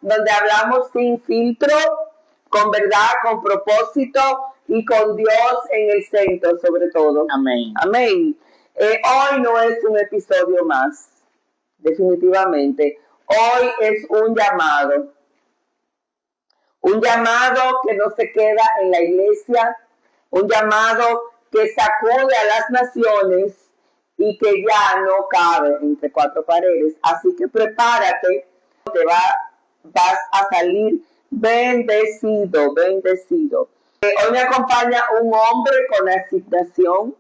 donde hablamos sin filtro, con verdad, con propósito y con Dios en el centro sobre todo. Amén. Amén. Hoy no es un episodio más, definitivamente. Hoy es un llamado que no se queda en la iglesia, un llamado que sacude a las naciones y que ya no cabe entre cuatro paredes. Así que prepárate, vas a salir bendecido. Hoy me acompaña un hombre con asignación,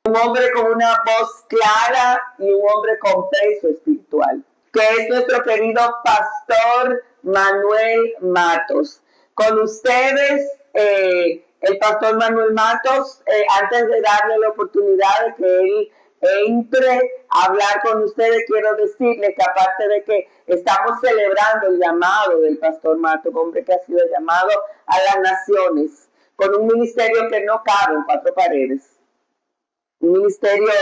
un hombre con una voz clara y un hombre con peso espiritual, que es nuestro querido pastor Manuel Matos. Con ustedes, el pastor Manuel Matos, antes de darle la oportunidad de que él entre a hablar con ustedes, quiero decirles que aparte de que estamos celebrando el llamado del pastor Matos, hombre que ha sido llamado a las naciones, con un ministerio que no cabe en cuatro paredes, un ministerio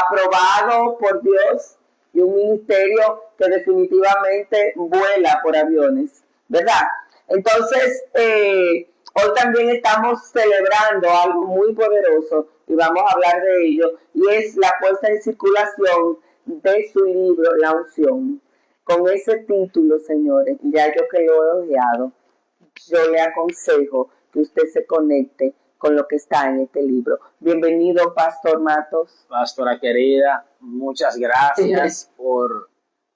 aprobado por Dios y un ministerio que definitivamente vuela por aviones, ¿verdad? Entonces, hoy también estamos celebrando algo muy poderoso y vamos a hablar de ello, y es la puesta en circulación de su libro, La Unción. Con ese título, señores, ya yo que lo he ojeado, yo le aconsejo que usted se conecte con lo que está en este libro. Bienvenido, Pastor Matos. Pastora querida, muchas gracias por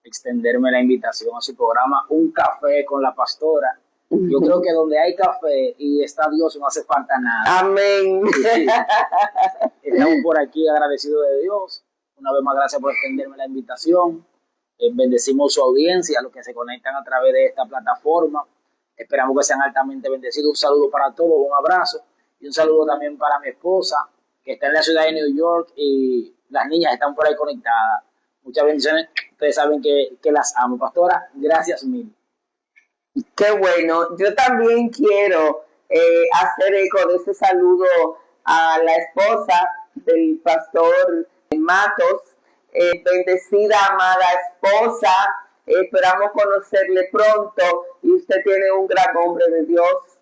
extenderme la invitación a su programa Un Café con la Pastora. Yo creo que donde hay café y está Dios no hace falta nada. Amén. Sí. Estamos por aquí agradecidos de Dios. Una vez más, gracias por extenderme la invitación. Bendecimos su audiencia, los que se conectan a través de esta plataforma. Esperamos que sean altamente bendecidos. Un saludo para todos, un abrazo. Y un saludo también para mi esposa, que está en la ciudad de New York, y las niñas están por ahí conectadas. Muchas bendiciones. Ustedes saben que las amo. Pastora, gracias mil. Qué bueno. Yo también quiero hacer eco de ese saludo a la esposa del pastor Matos. Bendecida, amada esposa. Esperamos conocerle pronto, y usted tiene un gran hombre de Dios.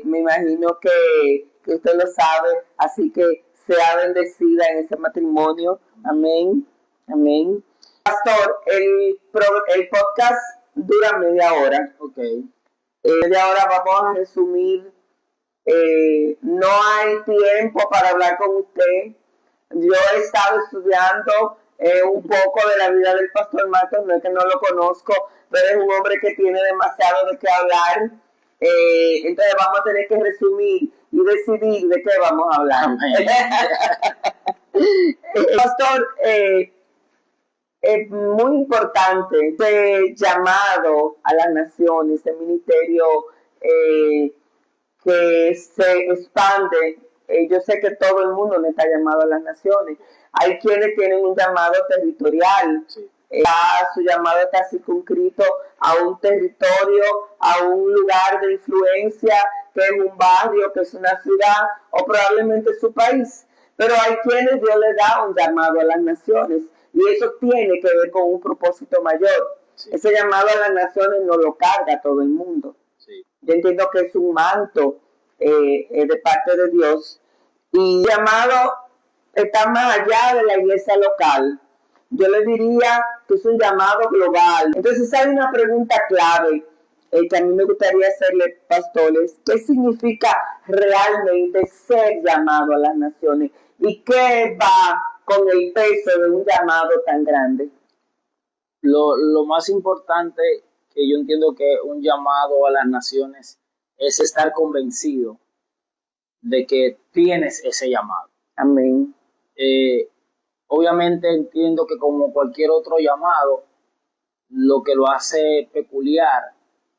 Me imagino que usted lo sabe, así que sea bendecida en ese matrimonio. Amén. Amén. Pastor, el podcast dura media hora. Okay. Media hora vamos a resumir. No hay tiempo para hablar con usted. Yo he estado estudiando un poco de la vida del pastor Matos, no es que no lo conozco, pero es un hombre que tiene demasiado de qué hablar. Entonces vamos a tener que resumir y decidir de qué vamos a hablar. Pastor, es muy importante este llamado a las naciones, este ministerio que se expande. Yo sé que todo el mundo no está llamado a las naciones. Hay quienes tienen un llamado territorial. Sí. Su llamado está circunscrito a un territorio, a un lugar de influencia, que es un barrio, que es una ciudad, o probablemente su país. Pero hay quienes Dios les da un llamado a las naciones, y eso tiene que ver con un propósito mayor. Sí. Ese llamado a las naciones no lo carga todo el mundo. Sí. Yo entiendo que es un manto de parte de Dios, y el llamado está más allá de la iglesia local. Yo le diría que es un llamado global. Entonces hay una pregunta clave que a mí me gustaría hacerle, pastores. ¿Qué significa realmente ser llamado a las naciones? ¿Y qué va con el peso de un llamado tan grande? Lo más importante que yo entiendo que un llamado a las naciones es estar convencido de que tienes ese llamado. Amén. Obviamente entiendo que como cualquier otro llamado, lo que lo hace peculiar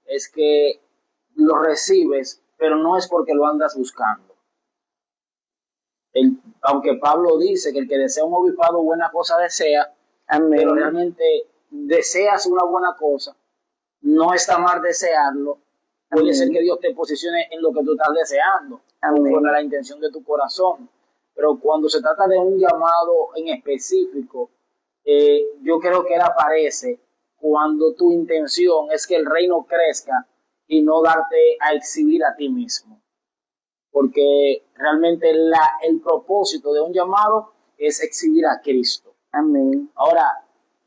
es que lo recibes, pero no es porque lo andas buscando. Aunque Pablo dice que el que desea un obispado buena cosa desea, amén, pero realmente deseas una buena cosa, no está mal desearlo. Puede amén ser que Dios te posicione en lo que tú estás deseando, conforme a la intención de tu corazón. Pero cuando se trata de un llamado en específico, yo creo que él aparece cuando tu intención es que el reino crezca y no darte a exhibir a ti mismo. Porque realmente el propósito de un llamado es exhibir a Cristo. Amén. Ahora,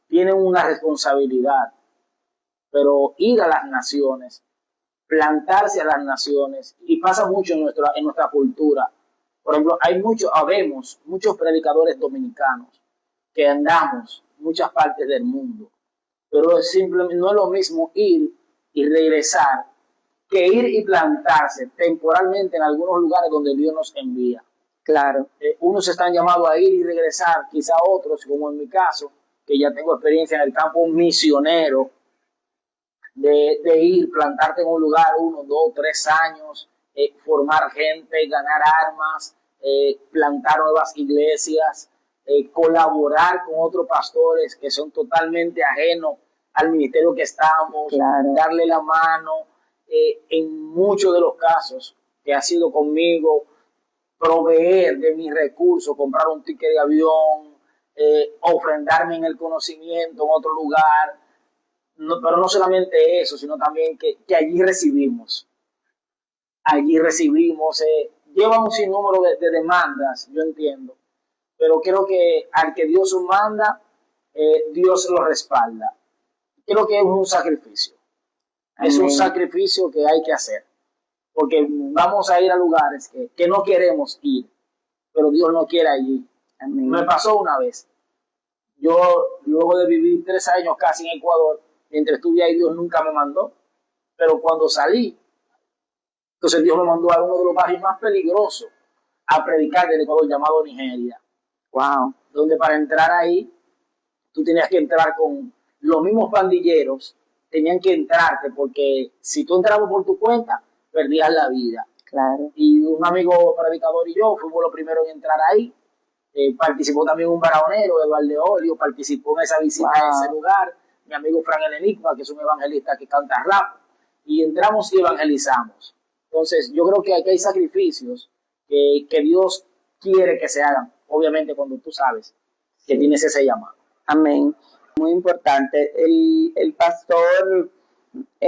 tienen una responsabilidad, pero ir a las naciones, plantarse a las naciones, y pasa mucho en nuestra cultura. Por ejemplo, habemos muchos predicadores dominicanos que andamos en muchas partes del mundo, pero simplemente no es lo mismo ir y regresar que ir y plantarse temporalmente en algunos lugares donde Dios nos envía. Claro. Unos están llamados a ir y regresar, quizá otros, como en mi caso, que ya tengo experiencia en el campo misionero, de ir, plantarte en un lugar 1, 2, 3 años, formar gente, ganar armas, plantar nuevas iglesias, colaborar con otros pastores que son totalmente ajenos al ministerio que estamos, Claro. darle la mano, en muchos de los casos que ha sido conmigo, proveer de mis recursos, comprar un ticket de avión, ofrendarme en el conocimiento en otro lugar. No, pero no solamente eso, sino también que allí recibimos. Lleva un sinnúmero de demandas, yo entiendo, pero creo que al que Dios manda, Dios lo respalda. Creo que es un sacrificio. Amén. Es un sacrificio que hay que hacer, porque vamos a ir a lugares que no queremos ir, pero Dios no quiere allí. Amén. Me pasó una vez. Yo, luego de vivir 3 años casi en Ecuador, mientras estuve ahí, Dios nunca me mandó. Pero cuando salí, entonces Dios me mandó a uno de los barrios más peligrosos a predicar del Ecuador, llamado Nigeria. Wow. Donde para entrar ahí, tú tenías que entrar con los mismos pandilleros, tenían que entrarte, porque si tú entrabas por tu cuenta, perdías la vida. Claro. Y un amigo predicador y yo fuimos los primeros en entrar ahí. Participó también un baraonero, Eduardo Olio, participó en esa visita a ese lugar. Mi amigo Frank El Enigma, que es un evangelista que canta rap, y entramos y evangelizamos. Entonces, yo creo que aquí hay sacrificios que Dios quiere que se hagan, obviamente cuando tú sabes que tienes ese llamado. Amén. Muy importante. El pastor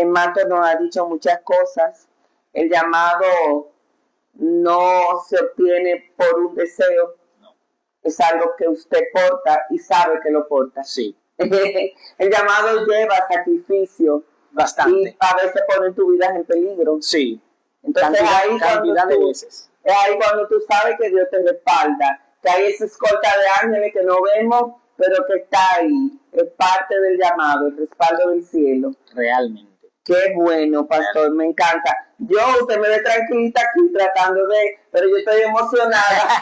Mato nos ha dicho muchas cosas. El llamado no se obtiene por un deseo, no. Es algo que usted porta y sabe que lo porta. Sí. El llamado lleva sacrificio. Bastante. Y a veces pone tu vida en peligro. Sí. Entonces cantidad de veces. Es ahí cuando tú sabes que Dios te respalda, que hay esa escolta de ángeles que no vemos, pero que está ahí. Es parte del llamado, el respaldo del cielo. Realmente. Qué bueno, pastor, me encanta. Usted me ve tranquilita aquí tratando pero yo estoy emocionada.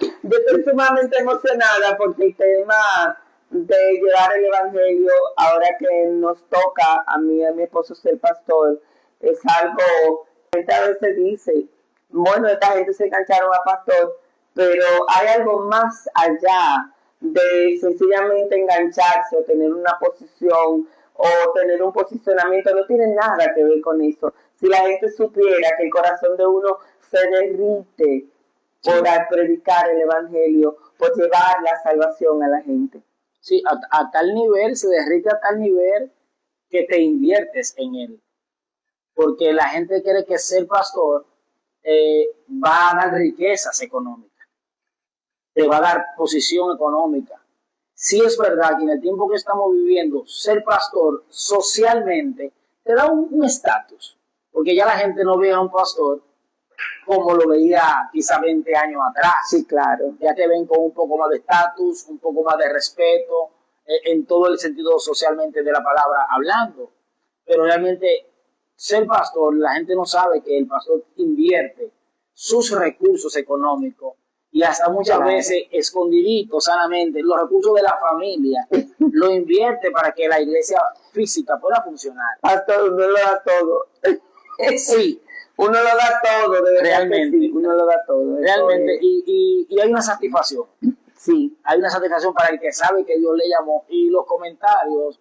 Yo estoy sumamente emocionada porque el tema de llevar el evangelio, ahora que nos toca a mí y a mi esposo ser pastor, es algo que a veces dice, bueno, esta gente se engancharon a pastor, pero hay algo más allá de sencillamente engancharse o tener una posición o tener un posicionamiento, no tiene nada que ver con eso. Si la gente supiera que el corazón de uno se derrite por predicar el evangelio, por llevar la salvación a la gente. Sí, a tal nivel, se derrite a tal nivel que te inviertes en él. Porque la gente cree que ser pastor va a dar riquezas económicas, te va a dar posición económica. Sí es verdad que en el tiempo que estamos viviendo, ser pastor socialmente te da un estatus, porque ya la gente no ve a un pastor como lo veía quizá 20 años atrás. Sí, claro. Ya te ven con un poco más de estatus, un poco más de respeto, en todo el sentido socialmente de la palabra hablando. Pero realmente ser pastor, la gente no sabe que el pastor invierte sus recursos económicos y hasta muchas veces escondidito, sanamente, los recursos de la familia, lo invierte para que la iglesia física pueda funcionar. Pastor, uno lo da todo. Sí. Uno lo da todo, de verdad. Realmente. Sí, uno lo da todo. Realmente, y hay una satisfacción. Sí. Hay una satisfacción para el que sabe que Dios le llamó. Y los comentarios,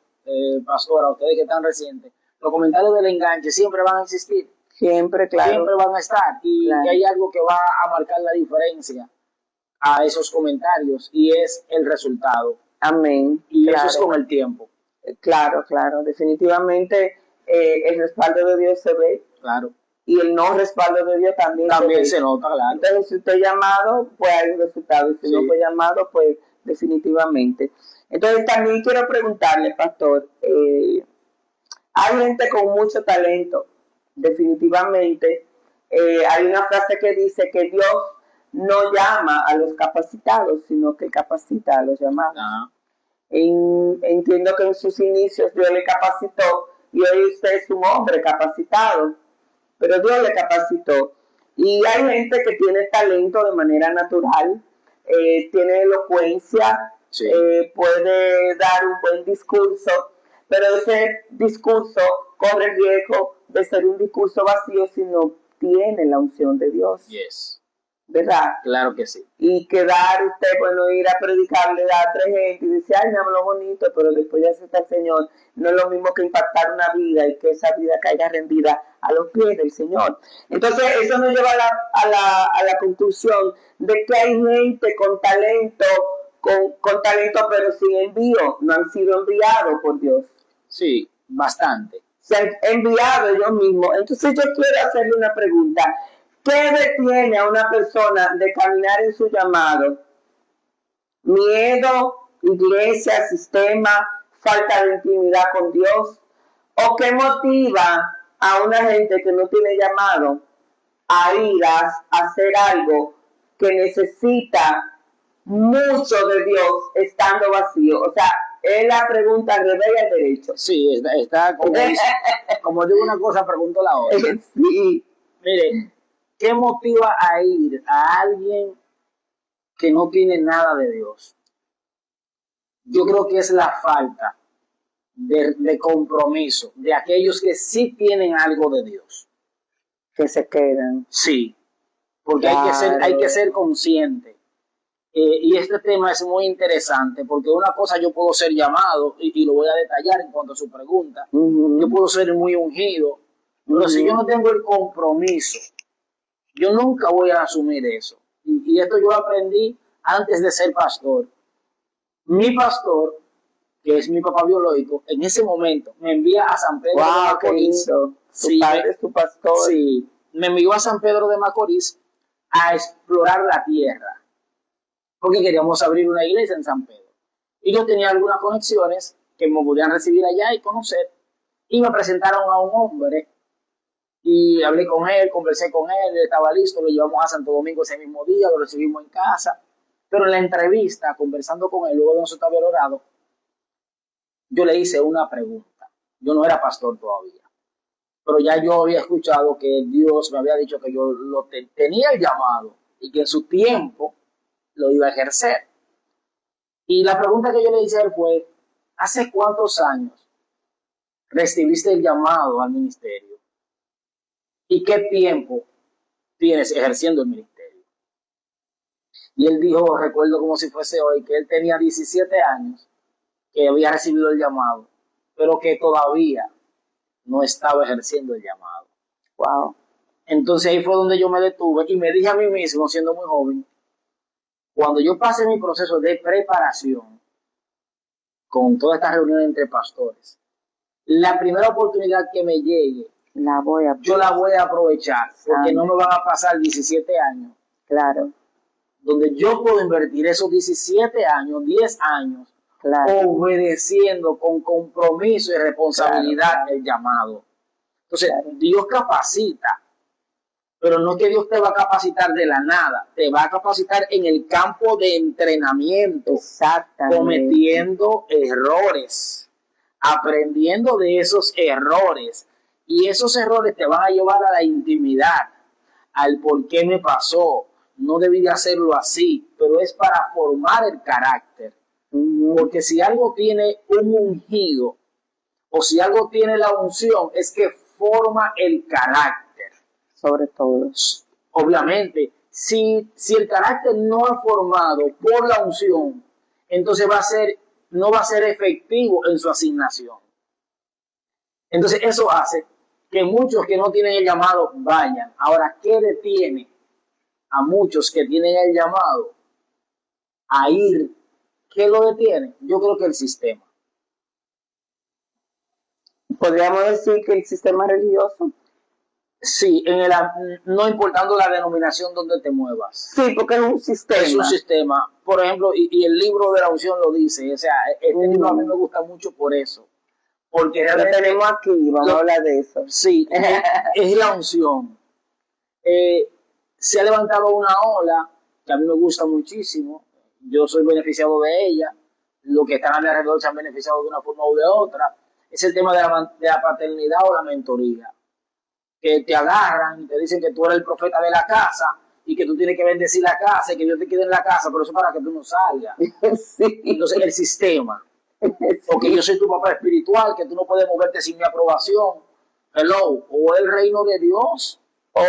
pastora, ustedes que están recientes, los comentarios del enganche siempre van a existir. Siempre, claro. Siempre van a estar. Y hay algo que va a marcar la diferencia a esos comentarios y es el resultado. Amén. Y eso es con el tiempo. Claro, claro, definitivamente el respaldo de Dios se ve Claro. y el no respaldo de Dios también También se se ve. nota, claro. Entonces, si usted es llamado, pues hay un resultado, y si no Sí. fue llamado, pues definitivamente. Entonces, también quiero preguntarle, pastor, hay gente con mucho talento, definitivamente. Hay una frase que dice que Dios no llama a los capacitados, sino que capacita a los llamados. Ajá. Entiendo que en sus inicios Dios le capacitó y hoy usted es un hombre capacitado, pero Dios le capacitó. Y hay gente que tiene talento de manera natural, tiene elocuencia, Sí. puede dar un buen discurso, pero ese discurso corre el riesgo de ser un discurso vacío si no tiene la unción de Dios, Yes. ¿verdad? Claro que sí. Y quedar usted, bueno, ir a predicarle a tres gente y decir, ay, me habló bonito, pero después ya se está el Señor. No es lo mismo que impactar una vida y que esa vida caiga rendida a los pies del Señor. Entonces, eso nos lleva a la conclusión de que hay gente con talento, con talento, pero sin envío, no han sido enviados por Dios. Sí, bastante. Se han enviado ellos mismos. Entonces, yo quiero hacerle una pregunta. ¿Qué detiene a una persona de caminar en su llamado? ¿Miedo, iglesia, sistema, falta de intimidad con Dios? ¿O qué motiva a una gente que no tiene llamado a ir a hacer algo que necesita mucho de Dios estando vacío? O sea, es la pregunta al revés y al derecho. Sí, está como digo una cosa, pregunto la otra. Sí. Mire, ¿qué motiva a ir a alguien que no tiene nada de Dios? Yo creo que es la falta de compromiso de aquellos que sí tienen algo de Dios. Que se quedan. Sí, porque Claro. hay que ser consciente. Y este tema es muy interesante porque una cosa yo puedo ser llamado, y lo voy a detallar en cuanto a su pregunta, yo puedo ser muy ungido, pero si yo no tengo el compromiso, yo nunca voy a asumir eso. Y esto yo lo aprendí antes de ser pastor. Mi pastor, que es mi papá biológico, en ese momento me envía a San Pedro de Macorís. Sí, padre es tu pastor. Sí, me envió a San Pedro de Macorís a explorar la tierra, porque queríamos abrir una iglesia en San Pedro. Y yo tenía algunas conexiones que me podían recibir allá y conocer. Y me presentaron a un hombre y hablé con él, conversé con él, estaba listo, lo llevamos a Santo Domingo ese mismo día, lo recibimos en casa. Pero en la entrevista, conversando con él, luego de nosotros haber orado, yo le hice una pregunta. Yo no era pastor todavía, pero ya yo había escuchado que Dios me había dicho que yo tenía el llamado y que en su tiempo lo iba a ejercer. Y la pregunta que yo le hice a él fue, ¿hace cuántos años recibiste el llamado al ministerio? ¿Y qué tiempo tienes ejerciendo el ministerio? Y él dijo, recuerdo como si fuese hoy, que él tenía 17 años, que había recibido el llamado, pero que todavía no estaba ejerciendo el llamado. Wow. Entonces ahí fue donde yo me detuve y me dije a mí mismo, siendo muy joven, cuando yo pase mi proceso de preparación con todas estas reuniones entre pastores, la primera oportunidad que me llegue, yo la voy a aprovechar, porque no me van a pasar 17 años. Claro. Donde yo puedo invertir esos 17 años, 10 años, claro, obedeciendo con compromiso y responsabilidad, claro, el llamado. Entonces, claro, Dios capacita, pero no es que Dios te va a capacitar de la nada, te va a capacitar en el campo de entrenamiento, cometiendo errores, aprendiendo de esos errores, y esos errores te van a llevar a la intimidad, al por qué me pasó. No debí de hacerlo así, pero es para formar el carácter. Porque si algo tiene un ungido, o si algo tiene la unción, es que forma el carácter. Sobre todo. Obviamente, si el carácter no es formado por la unción, entonces no va a ser efectivo en su asignación. Entonces eso hace que muchos que no tienen el llamado vayan. Ahora, ¿qué detiene a muchos que tienen el llamado a ir? ¿Qué lo detiene? Yo creo que el sistema. podríamos decir que el sistema religioso. Sí, no importando la denominación donde te muevas. Sí, porque es un sistema. Es un sistema. Por ejemplo, y el libro de la unción lo dice. O sea, este libro a mí me gusta mucho por eso. Porque lo tenemos aquí, vamos a hablar de eso. Sí, es la unción. Se ha levantado una ola que a mí me gusta muchísimo. Yo soy beneficiado de ella. Los que están a mi alrededor se han beneficiado de una forma u de otra. Es el tema de la paternidad o la mentoría. Que te agarran y te dicen que tú eres el profeta de la casa y que tú tienes que bendecir la casa y que Dios te quede en la casa, pero eso para que tú no salgas. Sí. Entonces el sistema, o que yo soy tu papá espiritual, que tú no puedes moverte sin mi aprobación. Hello, o es el reino de Dios o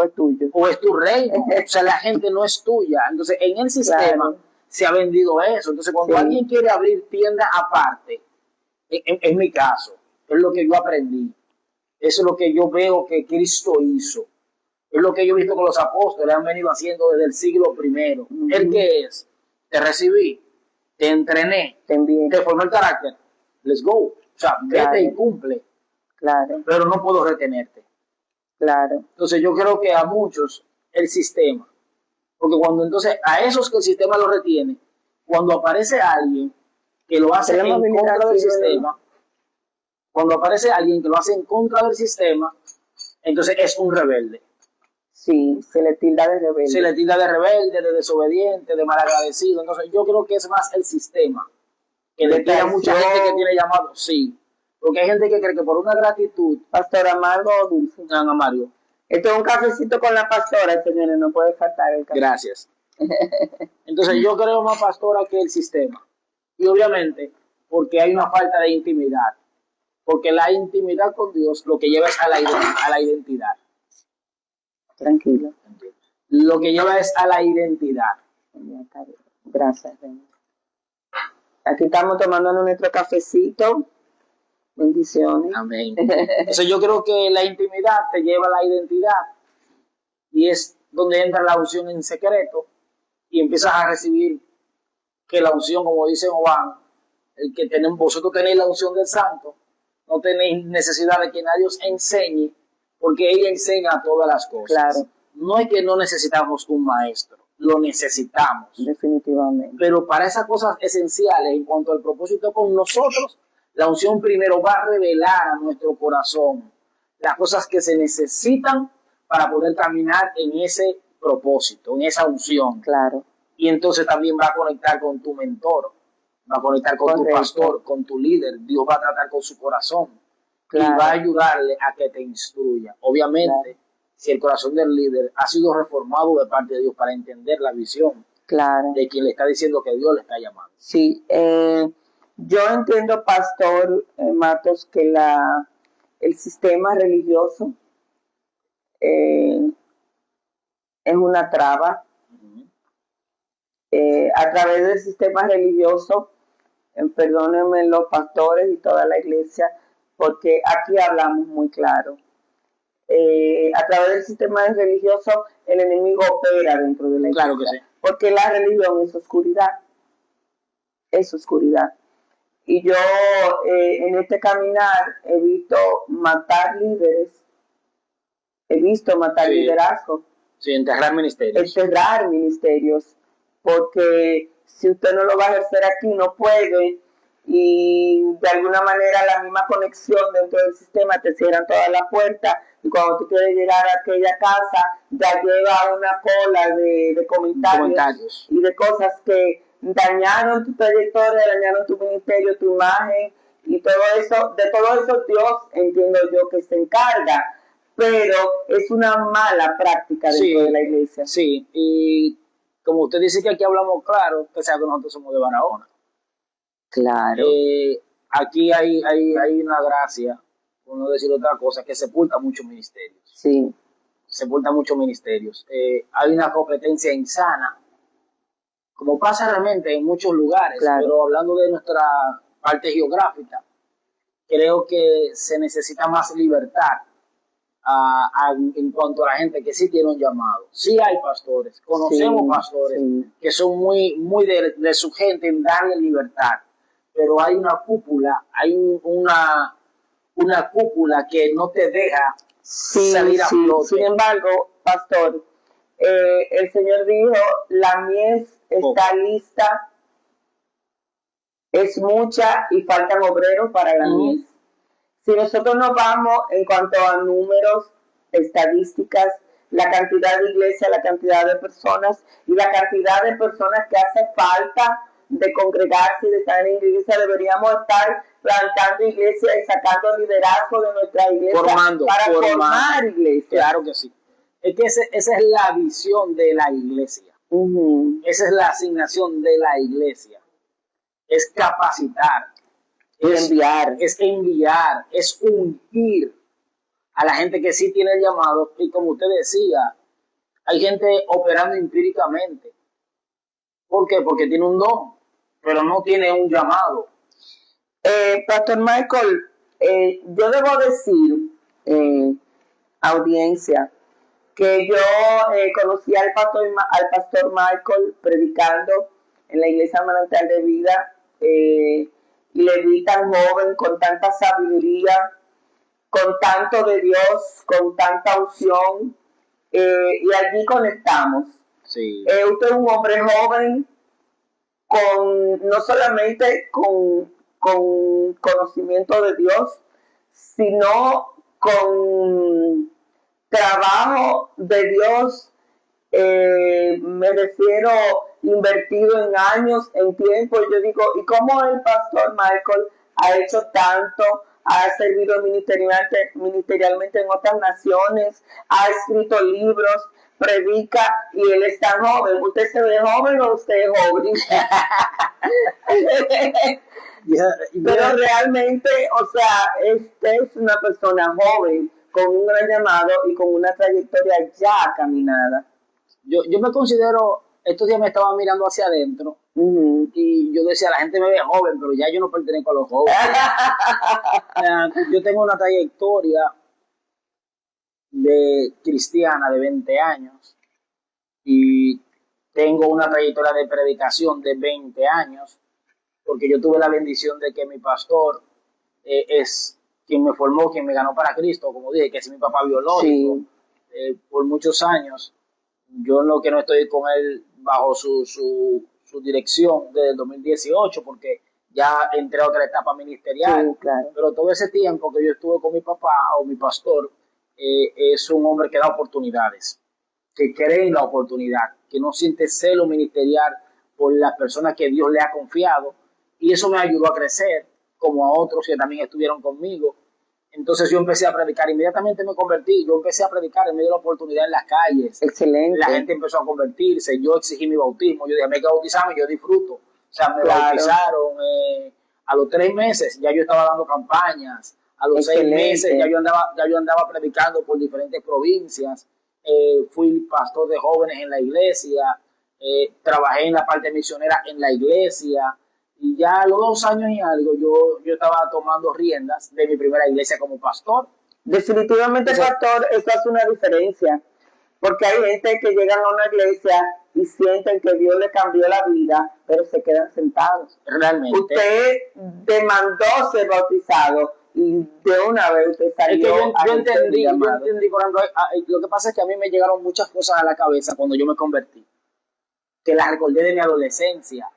es tuyo, o es tu reino. O sea, la gente no es tuya. Entonces en el sistema se ha vendido eso. Entonces cuando alguien quiere abrir tienda aparte, en mi caso, es lo que yo aprendí. Eso es lo que yo veo que Cristo hizo. Es lo que yo he visto con los apóstoles, han venido haciendo desde el siglo I. ¿El qué es? Te recibí, te entrené, te formé el carácter. Let's go. O sea, vete y cumple. Claro. Pero no puedo retenerte. Claro. Entonces yo creo que a muchos el sistema, porque cuando entonces a esos que el sistema lo retiene, cuando aparece alguien que lo hace en contra del sistema, cuando aparece alguien que lo hace en contra del sistema, entonces es un rebelde. Sí, se le tilda de rebelde. Se le tilda de rebelde, de desobediente, de malagradecido. Entonces yo creo que es más el sistema que le tiene a mucha gente que tiene llamado, sí. Porque hay gente que cree que por una gratitud... Pastor Amargo o Dulce. No, Mario. Esto es un cafecito con la pastora, señores, no puede faltar el café. Gracias. Entonces yo creo más pastora que el sistema. Y obviamente porque hay una falta de intimidad. Porque la intimidad con Dios lo que lleva es a la identidad. Tranquilo. Lo que lleva es a la identidad. Gracias. Aquí estamos tomando nuestro cafecito. Bendiciones. Amén. Entonces yo creo que la intimidad te lleva a la identidad. Y es donde entra la unción en secreto. Y empiezas a recibir que la unción, como dice Juan, el que vosotros tenéis la unción del santo. No tenéis necesidad de que nadie os enseñe, porque ella enseña todas las cosas. Claro. No es que no necesitamos un maestro, lo necesitamos. Definitivamente. Pero para esas cosas esenciales, en cuanto al propósito con nosotros, la unción primero va a revelar a nuestro corazón las cosas que se necesitan para poder caminar en ese propósito, en esa unción. Claro. Y entonces también va a conectar con tu mentor. Va a conectar con tu pastor, con tu líder. Dios va a tratar con su corazón. Claro. Y va a ayudarle a que te instruya. Obviamente, si el corazón del líder ha sido reformado de parte de Dios para entender la visión de quien le está diciendo que Dios le está llamando. Sí, yo entiendo, Pastor Matos, que el sistema religioso es una traba. A través del sistema religioso, perdónenme los pastores y toda la iglesia, porque aquí hablamos muy claro. A través del sistema religioso, el enemigo opera dentro de la iglesia. Claro que sí. Porque la religión es oscuridad. Es oscuridad. Y yo en este caminar he visto matar líderes, he visto matar liderazgo. Sí, enterrar ministerios. Enterrar ministerios. Porque si usted no lo va a ejercer aquí, no puede, y de alguna manera la misma conexión dentro del sistema te cierran todas las puertas, y cuando tú quieres llegar a aquella casa, ya lleva una cola de comentarios y de cosas que dañaron tu trayectoria, dañaron tu ministerio, tu imagen, y todo eso, de todo eso Dios, entiendo yo, que se encarga, pero es una mala práctica dentro de la iglesia. Sí, y como usted dice que aquí hablamos claro, que sea que nosotros somos de Barahona. Claro. Aquí hay una gracia, por no decir otra cosa, que sepulta muchos ministerios. Sí. Sepulta muchos ministerios. Hay una competencia insana, como pasa realmente en muchos lugares, pero hablando de nuestra parte geográfica, creo que se necesita más libertad en cuanto a la gente que sí tiene un llamado. Sí hay pastores, conocemos pastores que son muy de su gente en darle libertad, pero hay una cúpula, hay una cúpula que no te deja salir a flote. Sin embargo, pastor, el Señor dijo, la mies está lista, es mucha y faltan obreros para la mies. Si nosotros nos vamos en cuanto a números, estadísticas, la cantidad de iglesias, la cantidad de personas y la cantidad de personas que hace falta de congregarse y de estar en iglesia, deberíamos estar plantando iglesias y sacando liderazgo de nuestra iglesia para formar iglesias. Claro que sí. Es que esa es la visión de la iglesia. Esa es la asignación de la iglesia. Es capacitar, es enviar, es ungir a la gente que sí tiene el llamado. Y como usted decía, hay gente operando empíricamente. ¿Por qué? Porque tiene un don, pero no tiene un llamado. Pastor Michael, yo debo decir, audiencia, que yo conocí al pastor Michael predicando en la iglesia Manantial de Vida, y le vi tan joven, con tanta sabiduría, con tanto de Dios, con tanta unción, y allí conectamos. Sí. Usted es un hombre joven, no solamente con conocimiento de Dios, sino con trabajo de Dios, me refiero invertido en años, en tiempo. Yo digo, ¿y cómo el pastor Michael ha hecho tanto? Ha servido ministerialmente en otras naciones, ha escrito libros, predica, y él es tan joven. ¿Usted se ve joven o usted es joven? Pero realmente, o sea, es una persona joven, con un gran llamado y con una trayectoria ya caminada. Yo me considero, estos días me estaba mirando hacia adentro, y yo decía, la gente me ve joven, pero ya yo no pertenezco a los jóvenes. Yo tengo una trayectoria de cristiana de 20 años y tengo una trayectoria de predicación de 20 años, porque yo tuve la bendición de que mi pastor es quien me formó, quien me ganó para Cristo, como dije, que es mi papá biológico. Sí. Por muchos años. Yo no estoy con él bajo su dirección desde el 2018, porque ya entré a otra etapa ministerial. Sí, claro. Pero todo ese tiempo que yo estuve con mi papá o mi pastor, es un hombre que da oportunidades, que cree en la oportunidad, que no siente celo ministerial por las personas que Dios le ha confiado, y eso me ayudó a crecer, como a otros que también estuvieron conmigo. Entonces yo empecé a predicar, inmediatamente me convertí, yo empecé a predicar, en medio de la oportunidad en las calles. Excelente. La gente empezó a convertirse, yo exigí mi bautismo, yo dije, me hay que bautizarme, yo disfruto. O sea, me bautizaron, a los 3 meses ya yo estaba dando campañas, a los 6 meses ya yo andaba predicando por diferentes provincias, fui pastor de jóvenes en la iglesia, trabajé en la parte misionera en la iglesia. Y ya a los 2 años y algo, yo estaba tomando riendas de mi primera iglesia como pastor. Definitivamente, pastor, eso hace una diferencia. Porque hay gente que llegan a una iglesia y sienten que Dios le cambió la vida, pero se quedan sentados. Realmente. Usted demandó ser bautizado y de una vez usted salió. Es que yo entendí, por ejemplo, lo que pasa es que a mí me llegaron muchas cosas a la cabeza cuando yo me convertí, que las recordé de mi adolescencia.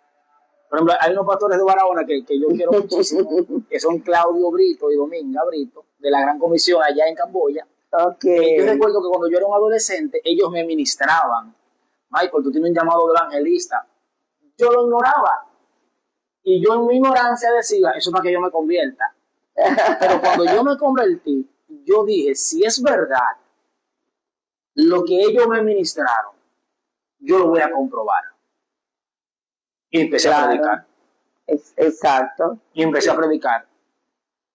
Por ejemplo, hay unos pastores de Barahona que yo quiero muchísimo, que son Claudio Brito y Dominga Brito, de la Gran Comisión allá en Camboya. Okay. Yo recuerdo que cuando yo era un adolescente, ellos me ministraban. Michael, tú tienes un llamado de evangelista. Yo lo ignoraba. Y yo en mi ignorancia decía, eso es para que yo me convierta. Pero cuando yo me convertí, yo dije, si es verdad lo que ellos me ministraron, yo lo voy a comprobar. Y empecé a predicar. Exacto. Y empecé a predicar.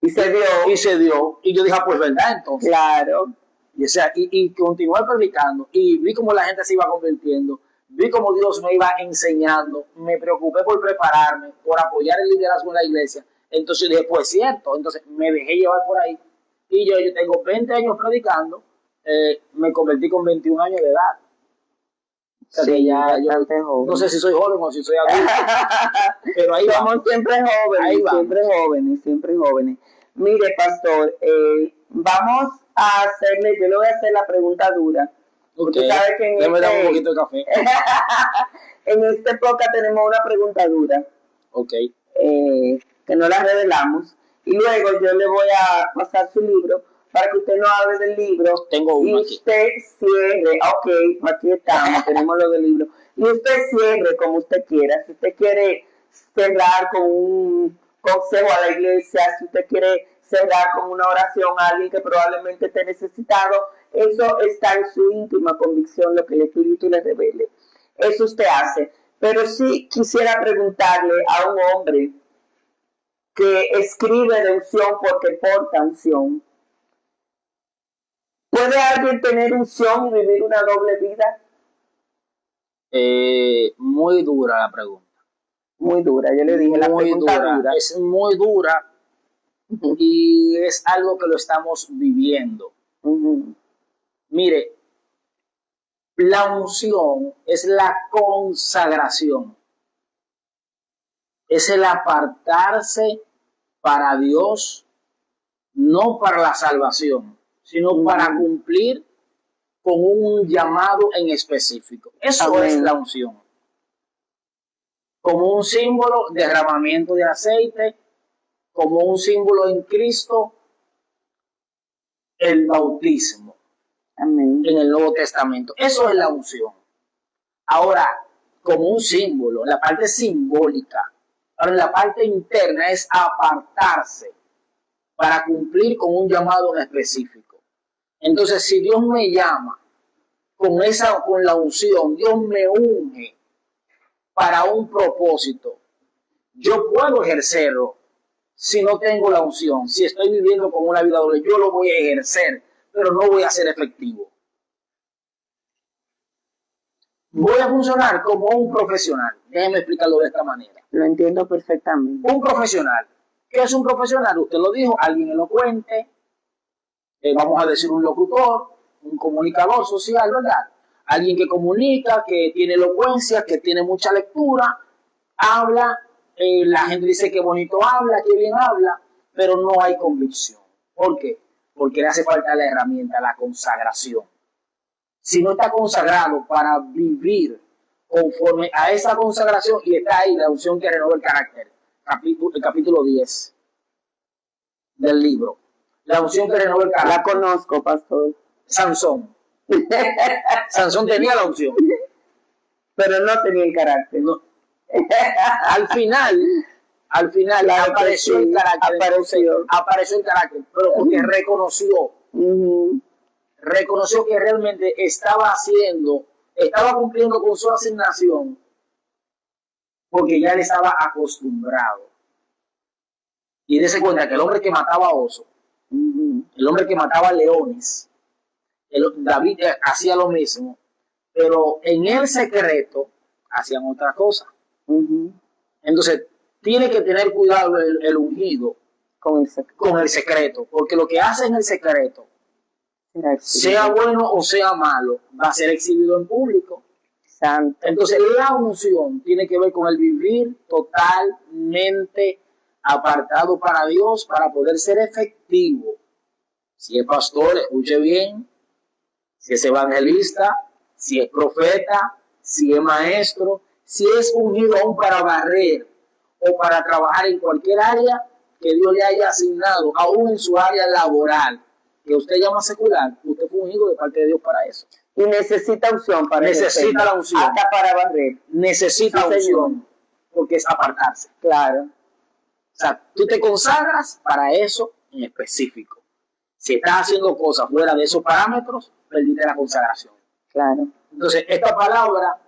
Y se dio. Y se dio. Y yo dije, pues verdad, entonces. Claro. Y, o sea, y continué predicando. Y vi cómo la gente se iba convirtiendo. Vi cómo Dios me iba enseñando. Me preocupé por prepararme, por apoyar el liderazgo en la iglesia. Entonces dije, pues cierto. Entonces me dejé llevar por ahí. Y yo tengo 20 años predicando. Me convertí con 21 años de edad. O sea, sí, yo no sé si soy joven o si soy adulto, pero ahí somos siempre jóvenes, siempre jóvenes. Mire, pastor, vamos a hacerle, yo le voy a hacer la pregunta dura. Ok, Usted sabe que déjame dar un poquito de café. en este podcast tenemos una pregunta dura. Ok. Que no la revelamos. Y luego yo le voy a pasar su libro para que usted no hable del libro. Tengo uno y aquí. usted cierre. Ok, aquí estamos, tenemos lo del libro. Y usted cierre como usted quiera. Si usted quiere cerrar con un consejo a la iglesia, si usted quiere cerrar con una oración a alguien que probablemente esté necesitado, eso está en su íntima convicción, lo que el Espíritu le revele. Eso usted hace. Pero sí quisiera preguntarle a un hombre que escribe de unción porque porta unción. ¿Puede alguien tener unción y vivir una doble vida? Muy dura la pregunta. Muy dura, yo le dije la pregunta dura. Es muy dura y es algo que lo estamos viviendo. Mire, la unción es la consagración. Es el apartarse para Dios, no para la salvación, sino para cumplir con un llamado en específico. Eso es la unción. Como un símbolo, derramamiento de aceite, como un símbolo en Cristo, el bautismo. Amén. En el Nuevo Testamento. Eso es la unción. Ahora, como un símbolo, la parte simbólica. Ahora, la parte interna es apartarse para cumplir con un llamado en específico. Entonces, si Dios me llama con la unción, Dios me unge para un propósito, yo puedo ejercerlo si no tengo la unción. Si estoy viviendo con una vida doble, yo lo voy a ejercer, pero no voy a ser efectivo. Voy a funcionar como un profesional. Déjenme explicarlo de esta manera. Lo entiendo perfectamente. Un profesional. ¿Qué es un profesional? Usted lo dijo, alguien elocuente, vamos a decir un locutor, un comunicador social, ¿verdad? Alguien que comunica, que tiene elocuencia, que tiene mucha lectura, habla, la gente dice que bonito habla, que bien habla, pero no hay convicción. ¿Por qué? Porque le hace falta la herramienta, la consagración. Si no está consagrado para vivir conforme a esa consagración, y está ahí la unción que renueva el carácter, el capítulo 10 del libro, la unción que renueva el carácter. La conozco, pastor. Sansón. Sansón tenía la unción, pero no tenía el carácter. No. Al final apareció el carácter. Apareció el carácter, pero porque reconoció. Reconoció que realmente estaba cumpliendo con su asignación, porque ya le estaba acostumbrado. Y dése cuenta que el hombre que mataba osos, el hombre que mataba leones, David hacía lo mismo, pero en el secreto hacían otra cosa. Entonces, tiene que tener cuidado el ungido con el secreto, porque lo que hace en el secreto, sea bueno o sea malo, va a ser exhibido en público. Santo. Entonces, la unción tiene que ver con el vivir totalmente apartado para Dios para poder ser efectivo. Si es pastor, escuche bien. Si es evangelista, si es profeta, si es maestro, si es ungido aún para barrer o para trabajar en cualquier área que Dios le haya asignado, aún en su área laboral, que usted llama secular, usted fue ungido de parte de Dios para eso. Y necesita unción para necesita la unción. Hasta para barrer. Necesita unción, porque es apartarse. Claro. O sea, tú te consagras para eso en específico. Si estás haciendo cosas fuera de esos parámetros, perdiste la consagración. Claro. Entonces, esta palabra,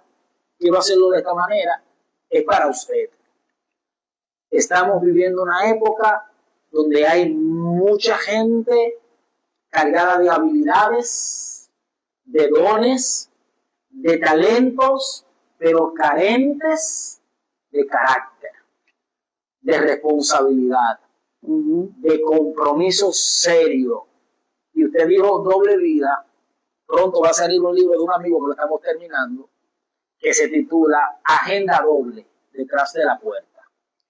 quiero hacerlo de esta manera, es para usted. Estamos viviendo una época donde hay mucha gente cargada de habilidades, de dones, de talentos, pero carentes de carácter, de responsabilidad, de compromiso serio. Y usted dijo doble vida. Pronto va a salir un libro de un amigo que lo estamos terminando, que se titula Agenda Doble, detrás de la puerta.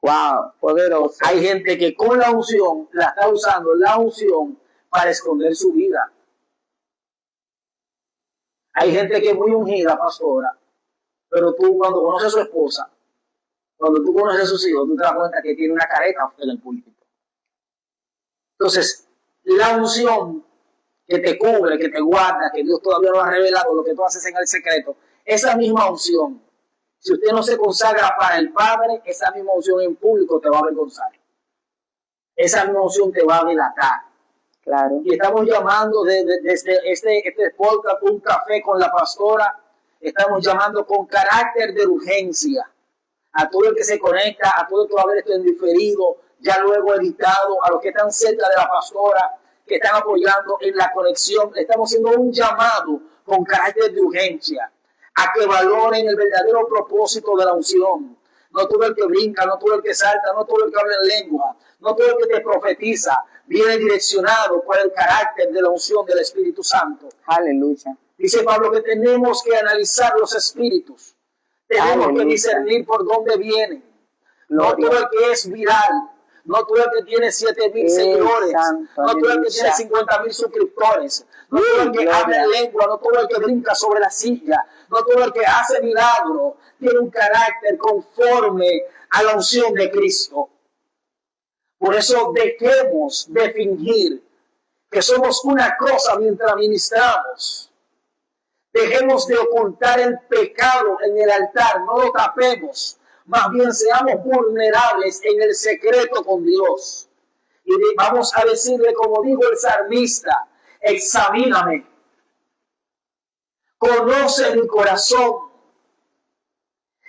Wow, poderoso. Hay gente que con la unción, la está usando la unción para esconder su vida. Hay gente que es muy ungida, pastora, pero tú cuando conoces a su esposa, cuando tú conoces a sus hijos, tú te das cuenta que tiene una careta en el púlpito. Entonces, la unción que te cubre, que te guarda, que Dios todavía no ha revelado lo que tú haces en el secreto, esa misma unción, si usted no se consagra para el Padre, esa misma unción en público te va a avergonzar. Esa misma unción te va a delatar. Claro. Y estamos llamando desde este podcast, Un Café con la Pastora, estamos llamando con carácter de urgencia a todo el que se conecta, a todo el que va a ver esto en diferido, ya luego editado, a los que están cerca de la pastora, que están apoyando en la conexión. Le estamos haciendo un llamado con carácter de urgencia a que valoren el verdadero propósito de la unción. No todo el que brinca, no todo el que salta, no todo el que habla en lengua, no todo el que te profetiza viene direccionado por el carácter de la unción del Espíritu Santo. Aleluya. Dice Pablo que tenemos que analizar los espíritus. Tenemos que discernir por dónde vienen. No todo el que es viral, no todo el que tiene 7,000 seguidores, no todo el que tiene 50,000 suscriptores, no todo el que habla en lengua, no todo el que brinca sobre la silla, no todo el que hace milagro, tiene un carácter conforme a la unción de Cristo. Por eso dejemos de fingir que somos una cosa mientras ministramos. Dejemos de ocultar el pecado en el altar, no lo tapemos. Más bien seamos vulnerables en el secreto con Dios. Y vamos a decirle, como dijo el salmista, examíname, conoce mi corazón,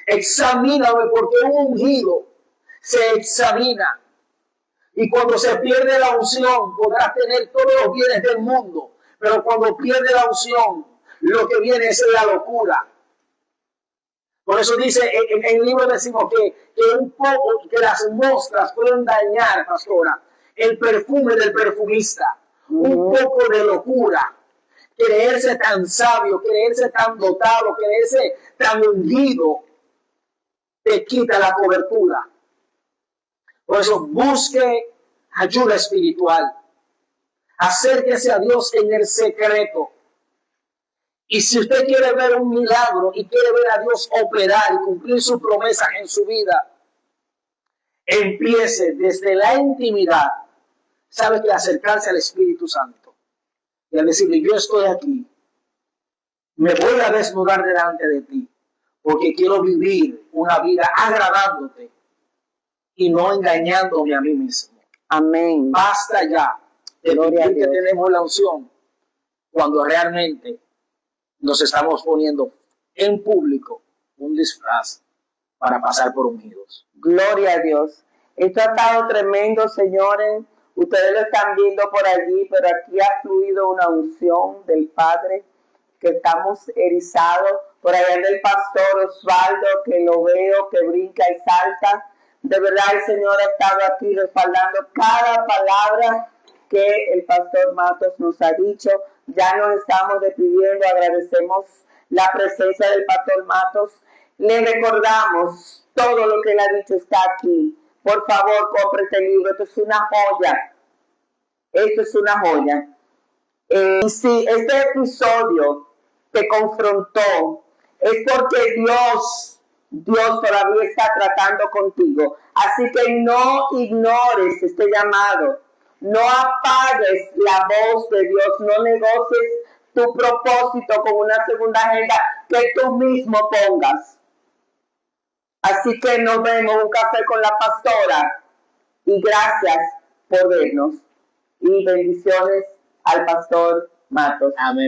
examíname, porque un ungido se examina. Y cuando se pierde la unción, podrás tener todos los bienes del mundo, pero cuando pierde la unción, lo que viene es la locura. Por eso dice, en el libro decimos que las mostras pueden dañar, pastora, el perfume del perfumista. Un poco de locura, creerse tan sabio, creerse tan dotado, creerse tan ungido, te quita la cobertura. Por eso busque ayuda espiritual. Acérquese a Dios en el secreto. Y si usted quiere ver un milagro y quiere ver a Dios operar y cumplir sus promesas en su vida, empiece desde la intimidad, sabe que acercarse al Espíritu Santo y a decirle, yo estoy aquí, me voy a desnudar delante de ti, porque quiero vivir una vida agradándote y no engañándome a mí mismo. Amén. Basta ya de fingir que tenemos la unción cuando realmente nos estamos poniendo en público un disfraz para pasar por ungidos. Gloria a Dios. Esto ha estado tremendo, señores. Ustedes lo están viendo por allí, pero aquí ha fluido una unción del Padre, que estamos erizados. Por allá del pastor Osvaldo, que lo veo, que brinca y salta. De verdad, el Señor ha estado aquí respaldando cada palabra que el pastor Matos nos ha dicho. Ya nos estamos despidiendo, agradecemos la presencia del pastor Matos. Le recordamos todo lo que él ha dicho está aquí. Por favor, compre este libro, esto es una joya. Esto es una joya. Si este episodio te confrontó, es porque Dios todavía está tratando contigo. Así que no ignores este llamado. No apagues la voz de Dios, no negocies tu propósito con una segunda agenda que tú mismo pongas. Así que nos vemos, Un Café con la Pastora, y gracias por vernos. Y bendiciones al pastor Matos. Amén.